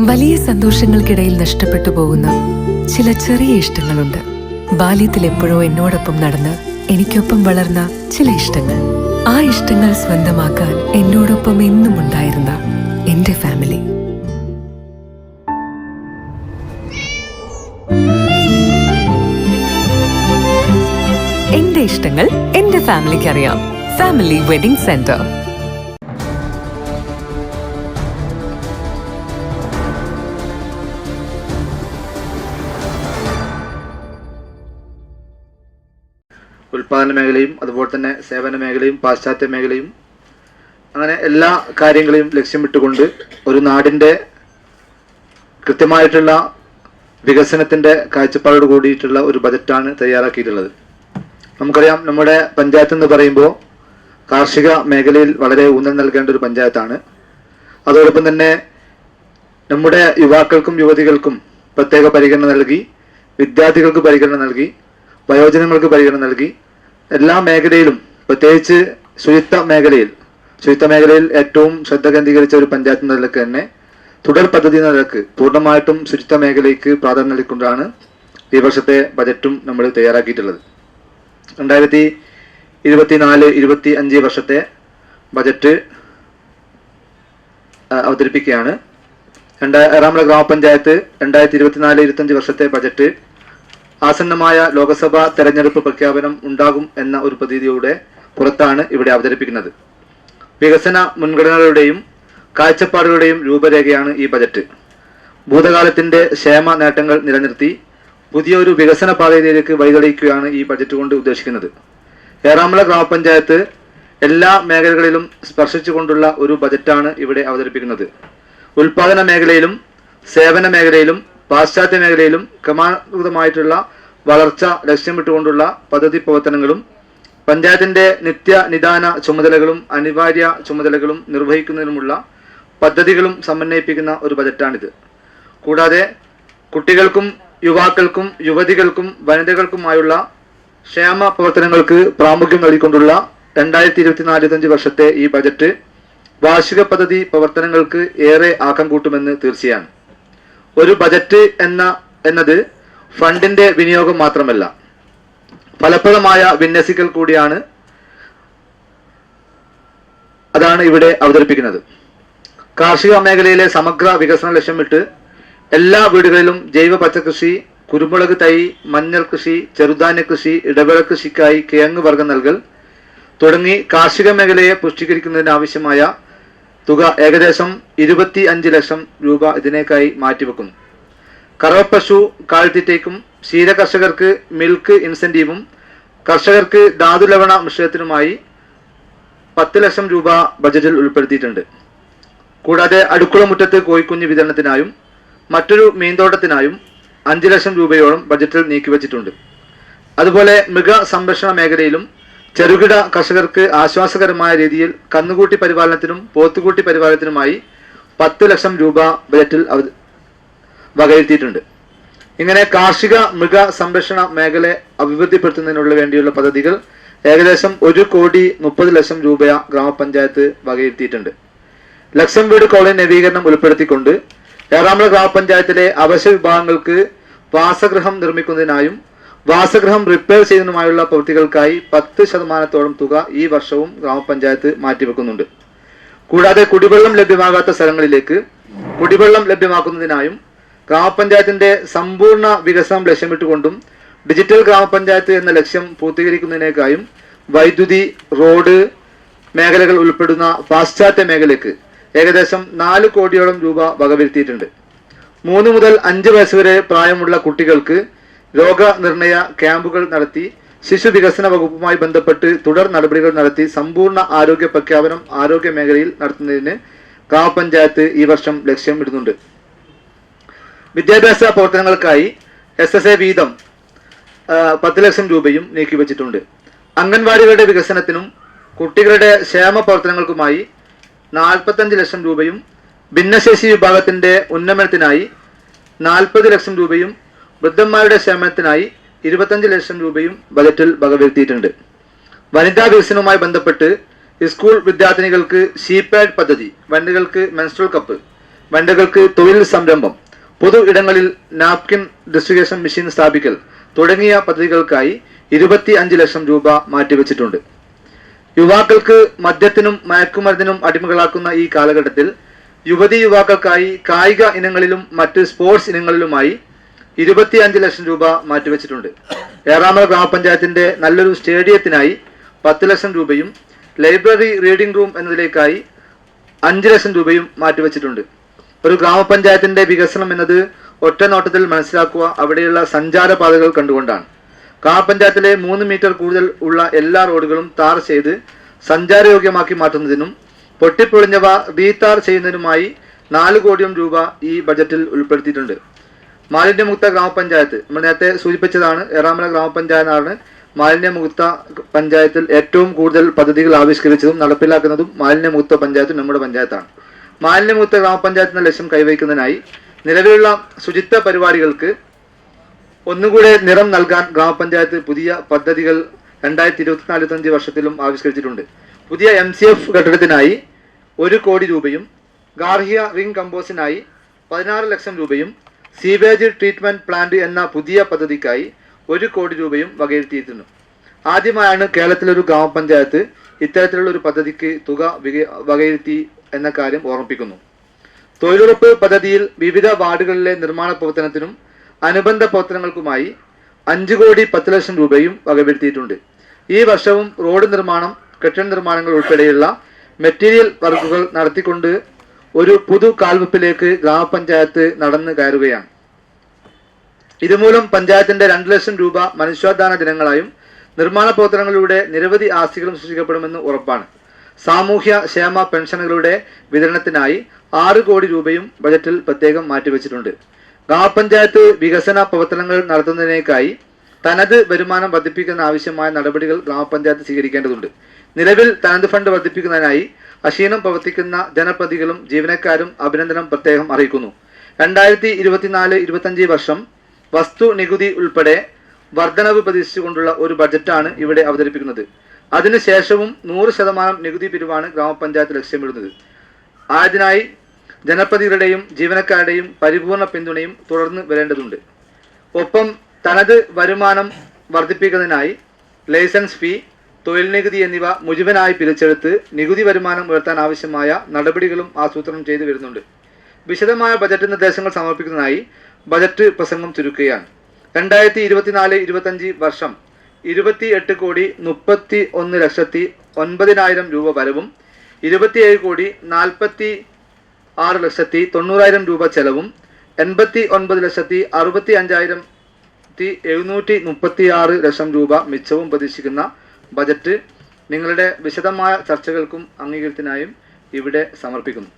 വലിയ സന്തോഷങ്ങൾക്കിടയിൽ നഷ്ടപ്പെട്ടു പോകുന്ന ചില ചെറിയ ഇഷ്ടങ്ങളുണ്ട്. ബാല്യത്തിൽ എപ്പോഴോ എന്നോടൊപ്പം നടന്ന് എനിക്കൊപ്പം വളർന്ന ചില ഇഷ്ടങ്ങൾ. ആ ഇഷ്ടങ്ങൾ സ്വന്തമാക്കാൻ എന്നോടൊപ്പം എന്നും ഉണ്ടായിരുന്ന എന്റെ ഫാമിലി. എന്റെ ഇഷ്ടങ്ങൾ എന്റെ ഫാമിലിക്ക് അറിയാം. Family wedding centre. ഉൽപാദന മേഖലയും അതുപോലെ തന്നെ സേവന മേഖലയും പാശ്ചാത്യ മേഖലയും അങ്ങനെ എല്ലാ കാര്യങ്ങളെയും ലക്ഷ്യമിട്ടുകൊണ്ട് ഒരു നാടിൻ്റെ കൃത്യമായിട്ടുള്ള വികസനത്തിൻ്റെ കാഴ്ചപ്പാടോട് കൂടിയിട്ടുള്ള ഒരു ബജറ്റാണ് തയ്യാറാക്കിയിട്ടുള്ളത്. നമുക്കറിയാം, നമ്മുടെ പഞ്ചായത്ത് എന്ന് പറയുമ്പോൾ കാർഷിക മേഖലയിൽ വളരെ ഊന്നൽ നൽകേണ്ട ഒരു പഞ്ചായത്താണ്. അതോടൊപ്പം തന്നെ നമ്മുടെ യുവാക്കൾക്കും യുവതികൾക്കും പ്രത്യേക പരിഗണന നൽകി, വിദ്യാർത്ഥികൾക്ക് പരിഗണന നൽകി, വയോജനങ്ങൾക്ക് പരിഗണന നൽകി, എല്ലാ മേഖലയിലും പ്രത്യേകിച്ച് ശുചിത്വ മേഖലയിൽ ഏറ്റവും ശ്രദ്ധ കേന്ദ്രീകരിച്ച ഒരു പഞ്ചായത്ത് എന്ന നിലക്ക് തന്നെ തുടർ പദ്ധതി എന്ന നിലക്ക് പൂർണ്ണമായിട്ടും ശുചിത്വ മേഖലയ്ക്ക് പ്രാധാന്യം നൽകിക്കൊണ്ടാണ് ഈ വർഷത്തെ ബജറ്റും നമ്മൾ തയ്യാറാക്കിയിട്ടുള്ളത്. 2024-25 വർഷത്തെ ബജറ്റ് അവതരിപ്പിക്കുകയാണ്. ഏറാമല ഗ്രാമപഞ്ചായത്ത് 2024-25 വർഷത്തെ ബജറ്റ് ആസന്നമായ ലോക്സഭാ തെരഞ്ഞെടുപ്പ് പ്രഖ്യാപനം ഉണ്ടാകും എന്ന ഒരു പ്രതീതിയുടെ പുറത്താണ് ഇവിടെ അവതരിപ്പിക്കുന്നത്. വികസന മുൻഗണനകളുടെയും കാഴ്ചപ്പാടുകളുടെയും രൂപരേഖയാണ് ഈ ബജറ്റ്. ഭൂതകാലത്തിന്റെ ക്ഷേമ നേട്ടങ്ങൾ നിലനിർത്തി പുതിയൊരു വികസന പാതയിലേക്ക് വഴിതെളിക്കുകയാണ് ഈ ബജറ്റ് കൊണ്ട് ഉദ്ദേശിക്കുന്നത്. ഏറാമല ഗ്രാമപഞ്ചായത്ത് എല്ലാ മേഖലകളിലും സ്പർശിച്ചുകൊണ്ടുള്ള ഒരു ബജറ്റാണ് ഇവിടെ അവതരിപ്പിക്കുന്നത്. ഉൽപാദന മേഖലയിലും സേവന മേഖലയിലും പാശ്ചാത്യ മേഖലയിലും ക്രമാനുഗതമായിട്ടുള്ള വളർച്ച ലക്ഷ്യമിട്ടുകൊണ്ടുള്ള പദ്ധതി പ്രവർത്തനങ്ങളും പഞ്ചായത്തിന്റെ നിത്യനിദാന ചുമതലകളും അനിവാര്യ ചുമതലകളും നിർവഹിക്കുന്നതിനുമുള്ള പദ്ധതികളും സമന്വയിപ്പിക്കുന്ന ഒരു ബജറ്റാണിത്. കൂടാതെ കുട്ടികൾക്കും യുവാക്കൾക്കും യുവതികൾക്കും വനിതകൾക്കുമായുള്ള ക്ഷേമ പ്രവർത്തനങ്ങൾക്ക് പ്രാമുഖ്യം നൽകിക്കൊണ്ടുള്ള 2024-25 വർഷത്തെ ഈ ബജറ്റ് വാർഷിക പദ്ധതി പ്രവർത്തനങ്ങൾക്ക് ഏറെ ആക്കം കൂട്ടുമെന്ന് തീർച്ചയാണ്. ഒരു ബജറ്റ് എന്നത് ഫണ്ടിന്റെ വിനിയോഗം മാത്രമല്ല, ഫലപ്രദമായ വിന്യസിക്കൽ കൂടിയാണ്. അതാണ് ഇവിടെ അവതരിപ്പിക്കുന്നത്. കാർഷിക മേഖലയിലെ സമഗ്ര വികസനം ലക്ഷ്യമിട്ട് എല്ലാ വീടുകളിലും ജൈവ പച്ചക്കൃഷി, കുരുമുളക് തൈ, മഞ്ഞൾ കൃഷി, ചെറുധാന്യ കൃഷി, ഇടവേള കൃഷിക്കായി കിഴങ്ങ് വർഗ്ഗം നൽകൽ തുടങ്ങി കാർഷിക മേഖലയെ പുഷ്ടികരിക്കുന്നതിന് ആവശ്യമായ തുക ഏകദേശം 25 ലക്ഷം രൂപ ഇതിനേക്കായി മാറ്റിവെക്കുന്നു. കറവപ്പശു കാലിത്തീറ്റയ്ക്കും ക്ഷീര കർഷകർക്ക് മിൽക്ക് ഇൻസെന്റീവും കർഷകർക്ക് ധാതുലവണ മിശ്രിതത്തിനുമായി 10 ലക്ഷം രൂപ ബജറ്റിൽ ഉൾപ്പെടുത്തിയിട്ടുണ്ട്. കൂടാതെ അടുക്കളമുറ്റത്ത് കോഴിക്കുഞ്ഞ് വിതരണത്തിനായും മറ്റൊരു മീൻതോട്ടത്തിനായും 5 ലക്ഷം രൂപയോളം ബജറ്റിൽ നീക്കിവച്ചിട്ടുണ്ട്. അതുപോലെ മൃഗ സംരക്ഷണ മേഖലയിലും ചെറുകിട കർഷകർക്ക് ആശ്വാസകരമായ രീതിയിൽ കന്നുകൂട്ടി പരിപാലനത്തിനും പോത്തുകൂട്ടി പരിപാലനത്തിനുമായി 10 ലക്ഷം രൂപ ബജറ്റിൽ വകയിരുത്തിയിട്ടുണ്ട്. ഇങ്ങനെ കാർഷിക മൃഗ സംരക്ഷണ മേഖല അഭിവൃദ്ധിപ്പെടുത്തുന്നതിനുള്ള വേണ്ടിയുള്ള പദ്ധതികൾ ഏകദേശം 1,30 ലക്ഷം രൂപ ഗ്രാമപഞ്ചായത്ത് വകയിരുത്തിയിട്ടുണ്ട്. ലക്ഷം വീട് കോളനി നവീകരണം ഉൾപ്പെടുത്തിക്കൊണ്ട് ഏറാമല ഗ്രാമപഞ്ചായത്തിലെ അവശ്യ വിഭാഗങ്ങൾക്ക് വാസഗൃഹം നിർമ്മിക്കുന്നതിനായും വാസഗൃഹം റിപ്പയർ ചെയ്യുന്നതിനുമായുള്ള പ്രവൃത്തികൾക്കായി 10% തുക ഈ വർഷവും ഗ്രാമപഞ്ചായത്ത് മാറ്റിവെക്കുന്നുണ്ട്. കൂടാതെ കുടിവെള്ളം ലഭ്യമാകാത്ത സ്ഥലങ്ങളിലേക്ക് കുടിവെള്ളം ലഭ്യമാക്കുന്നതിനായും ഗ്രാമപഞ്ചായത്തിന്റെ സമ്പൂർണ്ണ വികസനം ലക്ഷ്യമിട്ടുകൊണ്ടും ഡിജിറ്റൽ ഗ്രാമപഞ്ചായത്ത് എന്ന ലക്ഷ്യം പൂർത്തീകരിക്കുന്നതിനേക്കായും വൈദ്യുതി, റോഡ് മേഖലകൾ ഉൾപ്പെടുന്ന പാശ്ചാത്യ മേഖലയ്ക്ക് ഏകദേശം 4 കോടിയോളം രൂപ വകവരുത്തിയിട്ടുണ്ട്. 3 മുതൽ 5 വയസ്സ് വരെ പ്രായമുള്ള കുട്ടികൾക്ക് രോഗനിർണയ ക്യാമ്പുകൾ നടത്തി ശിശു വികസന വകുപ്പുമായി ബന്ധപ്പെട്ട് തുടർ നടപടികൾ നടത്തി സമ്പൂർണ്ണ ആരോഗ്യ പ്രഖ്യാപനം ആരോഗ്യ മേഖലയിൽ നടത്തുന്നതിന് ഗ്രാമപഞ്ചായത്ത് ഈ വർഷം ലക്ഷ്യമിടുന്നുണ്ട്. വിദ്യാഭ്യാസ പ്രവർത്തനങ്ങൾക്കായി SSA വീതം 10 ലക്ഷം രൂപയും നീക്കിവച്ചിട്ടുണ്ട്. അംഗൻവാടികളുടെ വികസനത്തിനും കുട്ടികളുടെ ക്ഷേമ പ്രവർത്തനങ്ങൾക്കുമായി 45 ലക്ഷം രൂപയും ഭിന്നശേഷി വിഭാഗത്തിന്റെ ഉന്നമനത്തിനായി 40 ലക്ഷം രൂപയും വൃദ്ധന്മാരുടെ ക്ഷേമത്തിനായി 25 ലക്ഷം രൂപയും ബജറ്റിൽ വകവരുത്തിയിട്ടുണ്ട്. വനിതാ വികസനവുമായി ബന്ധപ്പെട്ട് സ്കൂൾ വിദ്യാർത്ഥിനികൾക്ക് ഷീപാഡ് പദ്ധതി, വനിതകൾക്ക് മെൻസ്ട്രൽ കപ്പ്, വനിതകൾക്ക് തൊഴിൽ സംരംഭം, പൊതു ഇടങ്ങളിൽ നാപ്കിൻ ഡിസ്ട്രിബ്യൂഷൻ മെഷീൻ സ്ഥാപിക്കൽ തുടങ്ങിയ പദ്ധതികൾക്കായി 25 ലക്ഷം രൂപ മാറ്റിവെച്ചിട്ടുണ്ട്. യുവാക്കൾക്ക് മദ്യത്തിനും മയക്കുമരുന്നിനും അടിമകളാക്കുന്ന ഈ കാലഘട്ടത്തിൽ യുവതി യുവാക്കൾക്കായി കായിക ഇനങ്ങളിലും മറ്റ് സ്പോർട്സ് ഇനങ്ങളിലുമായി 25 ലക്ഷം രൂപ മാറ്റിവെച്ചിട്ടുണ്ട്. ഏറാമല ഗ്രാമപഞ്ചായത്തിന്റെ നല്ലൊരു സ്റ്റേഡിയത്തിനായി 10 ലക്ഷം രൂപയും ലൈബ്രറി റീഡിംഗ് റൂം എന്നതിലേക്കായി 5 ലക്ഷം രൂപയും മാറ്റിവെച്ചിട്ടുണ്ട്. ഒരു ഗ്രാമപഞ്ചായത്തിന്റെ വികസനം എന്നത് ഒറ്റ നോട്ടത്തിൽ മനസ്സിലാക്കുക അവിടെയുള്ള സഞ്ചാരപാതകൾ കണ്ടുകൊണ്ടാണ്. ഗ്രാമപഞ്ചായത്തിലെ 3 മീറ്റർ കൂടുതൽ ഉള്ള എല്ലാ റോഡുകളും ടാർ ചെയ്ത് സഞ്ചാരയോഗ്യമാക്കി മാറ്റുന്നതിനും പൊട്ടിപ്പൊളിഞ്ഞവ റീടാർ ചെയ്യുന്നതിനുമായി 4 കോടിയോളം രൂപ ഈ ബജറ്റിൽ ഉൾപ്പെടുത്തിയിട്ടുണ്ട്. മാലിന്യമുക്ത ഗ്രാമപഞ്ചായത്ത് നമ്മൾ നേരത്തെ സൂചിപ്പിച്ചതാണ്. ഏറാമല ഗ്രാമപഞ്ചായത്താണ് മാലിന്യമുക്ത പഞ്ചായത്തിൽ ഏറ്റവും കൂടുതൽ പദ്ധതികൾ ആവിഷ്കരിച്ചതും നടപ്പിലാക്കുന്നതും. മാലിന്യമുക്ത പഞ്ചായത്ത് നമ്മുടെ പഞ്ചായത്താണ്. മാലിന്യമുക്ത ഗ്രാമപഞ്ചായത്ത് എന്ന ലക്ഷ്യം കൈവരിക്കുന്നതിനായി നിലവിലുള്ള ശുചിത്വ പരിപാടികൾക്ക് ഒന്നുകൂടെ നിറം നൽകാൻ ഗ്രാമപഞ്ചായത്ത് പുതിയ പദ്ധതികൾ 2024-25 വർഷത്തിലും ആവിഷ്കരിച്ചിട്ടുണ്ട്. പുതിയ MCF കെട്ടിടത്തിനായി 1 കോടി രൂപയും ഗാർഹിക റിംഗ് കമ്പോസ്റ്റിനായി 16 ലക്ഷം രൂപയും സീവേജ് ട്രീറ്റ്മെന്റ് പ്ലാന്റ് എന്ന പുതിയ പദ്ധതിക്കായി 1 കോടി രൂപയും വകയിരുത്തിയിട്ടുണ്ട്. ആദ്യമായാണ് കേരളത്തിലൊരു ഗ്രാമപഞ്ചായത്ത് ഇത്തരത്തിലുള്ള ഒരു പദ്ധതിക്ക് തുക വകയിരുത്തി എന്ന കാര്യം ഓർമ്മിപ്പിക്കുന്നു. തൊഴിലുറപ്പ് പദ്ധതിയിൽ വിവിധ വാർഡുകളിലെ നിർമ്മാണ പ്രവർത്തനത്തിനും അനുബന്ധ പ്രവർത്തനങ്ങൾക്കുമായി 5 കോടി 10 ലക്ഷം രൂപയും വകവരുത്തിയിട്ടുണ്ട്. ഈ വർഷവും റോഡ് നിർമ്മാണം, കെട്ടിട നിർമ്മാണങ്ങൾ ഉൾപ്പെടെയുള്ള മെറ്റീരിയൽ വർക്കുകൾ നടത്തിക്കൊണ്ട് ഒരു പുതു കാൽവെപ്പിലേക്ക് ഗ്രാമപഞ്ചായത്ത് നടന്നു കയറുകയാണ്. ഇതുമൂലം പഞ്ചായത്തിന്റെ 2 ലക്ഷം രൂപ മനുഷ്യോദ്ധാന ദിനങ്ങളായും നിർമ്മാണ പ്രവർത്തനങ്ങളിലൂടെ നിരവധി ആസ്തികളും സൃഷ്ടിക്കപ്പെടുമെന്ന് ഉറപ്പാണ്. സാമൂഹ്യ ക്ഷേമ പെൻഷനുകളുടെ വിതരണത്തിനായി 6 കോടി രൂപയും ബജറ്റിൽ പ്രത്യേകം മാറ്റിവെച്ചിട്ടുണ്ട്. ഗ്രാമപഞ്ചായത്ത് വികസന പ്രവർത്തനങ്ങൾ നടത്തുന്നതിനേക്കായി തനത് വരുമാനം വർദ്ധിപ്പിക്കുന്ന ആവശ്യമായ നടപടികൾ ഗ്രാമപഞ്ചായത്ത് സ്വീകരിക്കേണ്ടതുണ്ട്. നിലവിൽ തനത് ഫണ്ട് വർദ്ധിപ്പിക്കുന്നതിനായി അക്ഷീണം പ്രവർത്തിക്കുന്ന ജനപ്രതിനിധികളും ജീവനക്കാരും അഭിനന്ദനം പ്രത്യേകം അറിയിക്കുന്നു. 2024-25 വർഷം വസ്തു നികുതി ഉൾപ്പെടെ വർധനവ് പ്രതീക്ഷിച്ചുകൊണ്ടുള്ള ഒരു ബജറ്റാണ് ഇവിടെ അവതരിപ്പിക്കുന്നത്. അതിനുശേഷവും 100% നികുതി പിരിവാണ് ഗ്രാമപഞ്ചായത്ത് ലക്ഷ്യമിടുന്നത്. ആയതിനായി ജനപ്രതിനിധികളുടെയും ജീവനക്കാരുടെയും പരിപൂർണ പിന്തുണയും തുടർന്ന് വരേണ്ടതുണ്ട്. ഒപ്പം തനത് വരുമാനം വർദ്ധിപ്പിക്കുന്നതിനായി ലൈസൻസ് ഫീ, തൊഴിൽ നികുതി എന്നിവ മുഴുവനായി പിരിച്ചെടുത്ത് നികുതി വരുമാനം ഉയർത്താൻ ആവശ്യമായ നടപടികളും ആസൂത്രണം ചെയ്തു വരുന്നുണ്ട്. വിശദമായ ബജറ്റ് നിർദ്ദേശങ്ങൾ സമർപ്പിക്കുന്നതിനായി ബജറ്റ് പ്രസംഗം ചുരുക്കുകയാണ്. 2024-25 വർഷം 28 കോടി 31 ലക്ഷത്തി 9,000 രൂപ വരവും 27 കോടി 46 ലക്ഷത്തി 90,000 രൂപ ചെലവും 89 ലക്ഷത്തി 65,736 ലക്ഷം രൂപ മിച്ചവും പ്രതീക്ഷിക്കുന്ന ബജറ്റ് നിങ്ങളുടെ വിശദമായ ചർച്ചകൾക്കും അംഗീകാരത്തിനായും ഇവിടെ സമർപ്പിക്കുന്നു.